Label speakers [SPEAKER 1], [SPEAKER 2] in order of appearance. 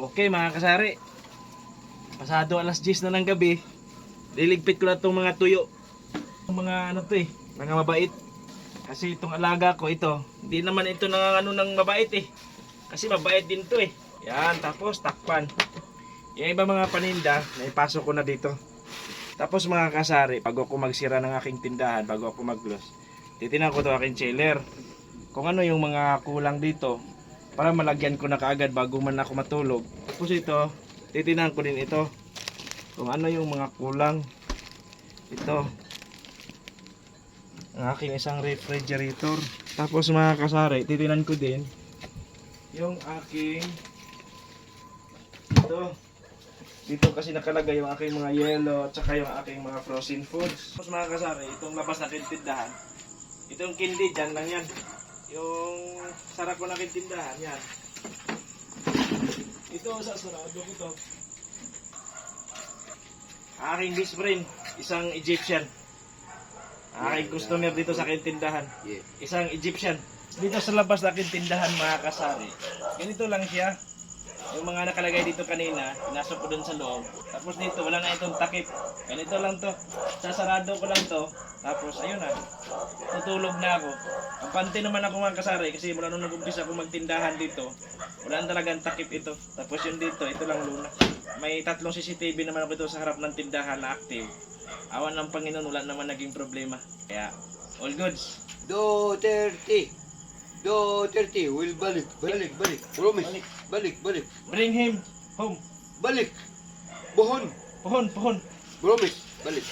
[SPEAKER 1] Okay mga kasari, pasado alas 10 na ng gabi, liligpit ko na itong mga tuyo. Mga ano to mga mabait. Kasi itong alaga ko ito, hindi naman ito ng mabait kasi mabait din to Yan, tapos takpan. Yung iba mga paninda, naipasok ko na dito. Tapos mga kasari, bago ako magsira ng aking tindahan, bago ako mag-close, titinan ko to aking chiller. Kung ano yung mga kulang dito, para malagyan ko na kaagad bago man ako matulog. Tapos ito, titinan ko din ito. Kung ano yung mga kulang. Ito. Ang aking isang refrigerator. Tapos mga kasari, titinan ko din yung aking ito. Dito kasi nakalagay yung aking mga yelo at saka yung aking mga frozen foods. Tapos mga kasari, itong labas na tindahan. Itong candy dyan lang yan. Yung sarap ko na tindahan, yan. Ito sa sarado ko to. Aking best friend, isang Egyptian. Aking customer dito sa aking tindahan. Isang Egyptian. Dito sa labas na aking tindahan mga kasari. Ganito lang siya. Yung mga nakalagay dito kanina, pinasok ko dun sa loob. Tapos dito, wala na itong takip. Ganito lang to. Sasarado ko lang to. Tapos ayun na. Tutulog na ako. Ang pante naman ako mga kasari kasi mula nung nag-umpisa ako magtindahan dito, wala na talagang takip ito. Tapos yun dito, ito lang luna. May 3 CCTV naman ako ito sa harap ng tindahan na active. Awan ng Panginoon, wala naman naging problema. Kaya, all goods.
[SPEAKER 2] Do 30 will balik. Promise. Balik.
[SPEAKER 1] Bring him home.
[SPEAKER 2] Balik. Pohon.
[SPEAKER 1] Pohon.
[SPEAKER 2] Promise. Balik.